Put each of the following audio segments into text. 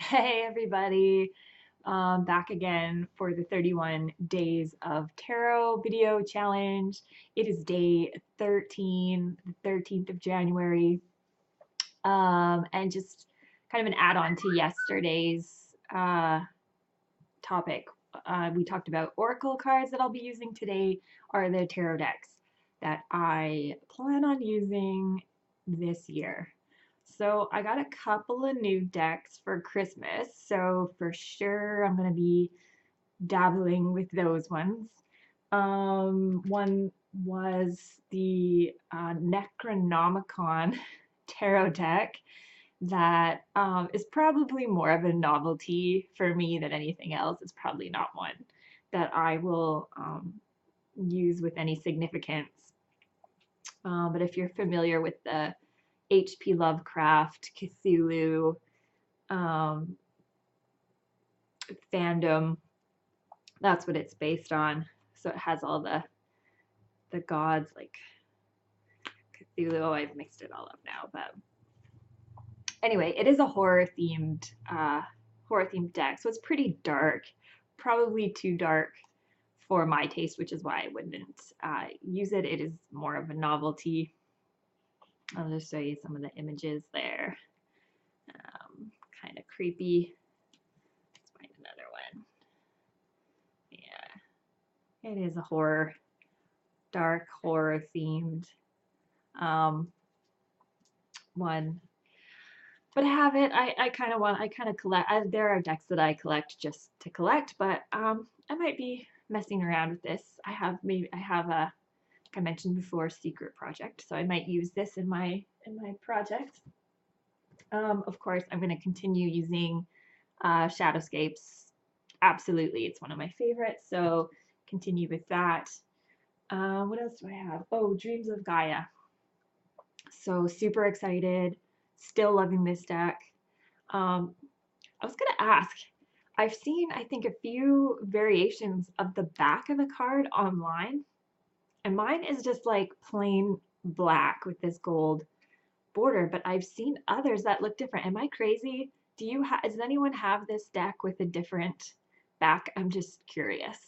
Hey everybody, back again for the 31 Days of Tarot video challenge. It is day 13, the 13th of January, and just kind of an add-on to yesterday's topic. We talked about oracle cards that I'll be using today are the tarot decks that I plan on using this year. So I got a couple of new decks for Christmas, so for sure I'm going to be dabbling with those ones. One was the Necronomicon Tarot deck that is probably more of a novelty for me than anything else. It's probably not one that I will use with any significance. But if you're familiar with the H.P. Lovecraft, Cthulhu fandom, that's what it's based on. So it has all the gods like Cthulhu. Oh, I've mixed it all up now, but anyway, it is a horror themed deck, so it's pretty dark, probably too dark for my taste, which is why I wouldn't use it. It is more of a novelty. I'll just show you some of the images there. Kind of creepy. Let's find another one. Yeah, it is a horror, dark horror themed one. But I have it. I kind of collect. There are decks that I collect just to collect, but I might be messing around with this. I have a, like I mentioned before, secret project, so I might use this in my project. Of course, I'm going to continue using Shadowscapes. Absolutely, it's one of my favorites, so continue with that. What else do I have? Oh, Dreams of Gaia. So super excited. Still loving this deck. I was going to ask, I've seen, I think, a few variations of the back of the card online, and mine is just like plain black with this gold border, but I've seen others that look different. Am I crazy? Does anyone have this deck with a different back? I'm just curious.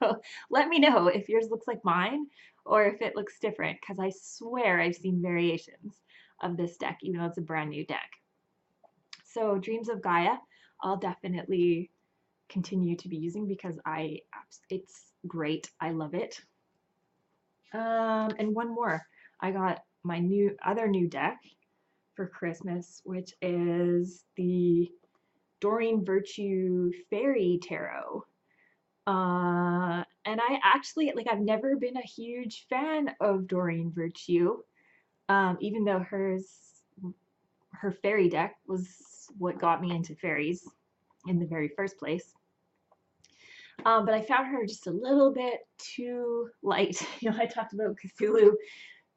So let me know if yours looks like mine or if it looks different, because I swear I've seen variations of this deck, even though it's a brand new deck. So Dreams of Gaia, I'll definitely continue to be using because it's great. I love it. And one more. I got my other new deck for Christmas, which is the Doreen Virtue Fairy Tarot. And I actually, like, I've never been a huge fan of Doreen Virtue, even though her fairy deck was what got me into fairies in the very first place. But I found her just a little bit too light. You know, I talked about Cthulhu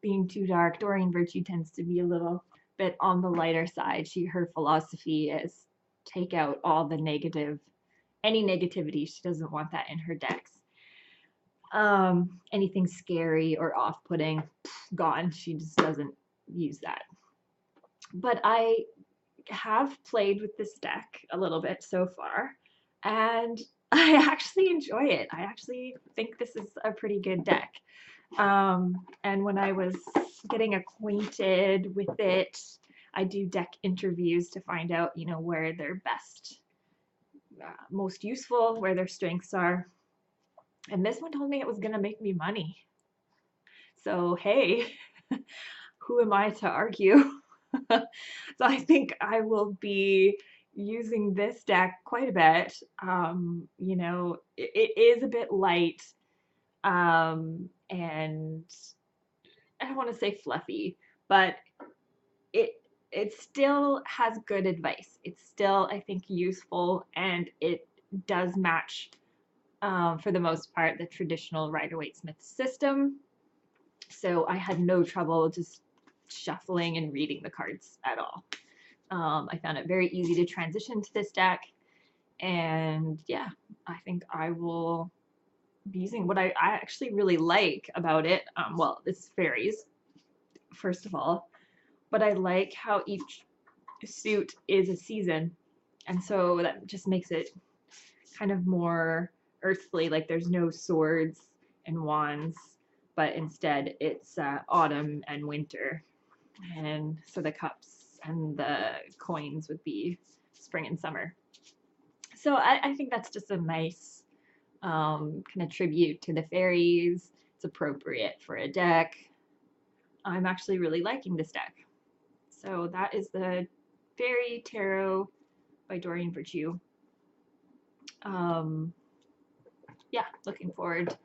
being too dark. Doreen Virtue tends to be a little bit on the lighter side. Her philosophy is take out all the any negativity. She doesn't want that in her decks. Anything scary or off-putting, gone. She just doesn't use that. But I have played with this deck a little bit so far, and I actually enjoy it. I actually think this is a pretty good deck. And when I was getting acquainted with it, I do deck interviews to find out, you know, where they're best, most useful, where their strengths are. And this one told me it was going to make me money. So, hey, who am I to argue? So I think I will be using this deck quite a bit. You know, it is a bit light, and I don't want to say fluffy, but it still has good advice. It's still, I think, useful, and it does match, for the most part, the traditional Rider-Waite-Smith system. So I had no trouble just shuffling and reading the cards at all. I found it very easy to transition to this deck, and yeah, I think I will be using what I actually really like about it. Well, it's fairies, first of all, but I like how each suit is a season. And so that just makes it kind of more earthly, like there's no swords and wands, but instead it's autumn and winter. And so the cups and the coins would be spring and summer. So I think that's just a nice kind of tribute to the fairies. It's appropriate for a deck. I'm actually really liking this deck. So that is the Fairy Tarot by Doreen Virtue. Yeah, looking forward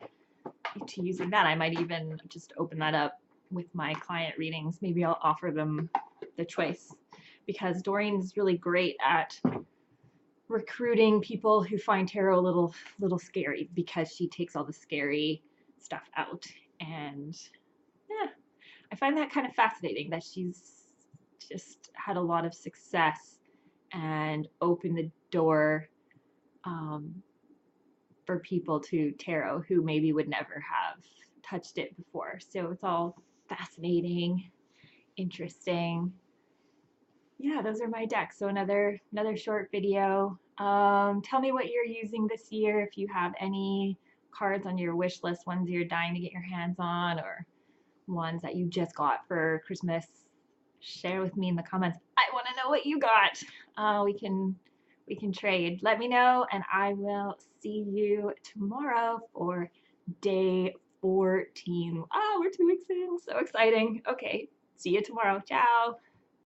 to using that. I might even just open that up with my client readings. Maybe I'll offer them the choice, because Doreen's really great at recruiting people who find tarot a little scary, because she takes all the scary stuff out. And yeah, I find that kind of fascinating that she's just had a lot of success and opened the door for people to tarot who maybe would never have touched it before. So it's all fascinating, interesting. Yeah, those are my decks. So another short video. Tell me what you're using this year, if you have any cards on your wish list, ones you're dying to get your hands on, or ones that you just got for Christmas. Share with me in the comments. I want to know what you got. We can trade. Let me know, and I will see you tomorrow for day 14. Oh, we're 2 weeks in. So exciting. Okay, see you tomorrow. Ciao.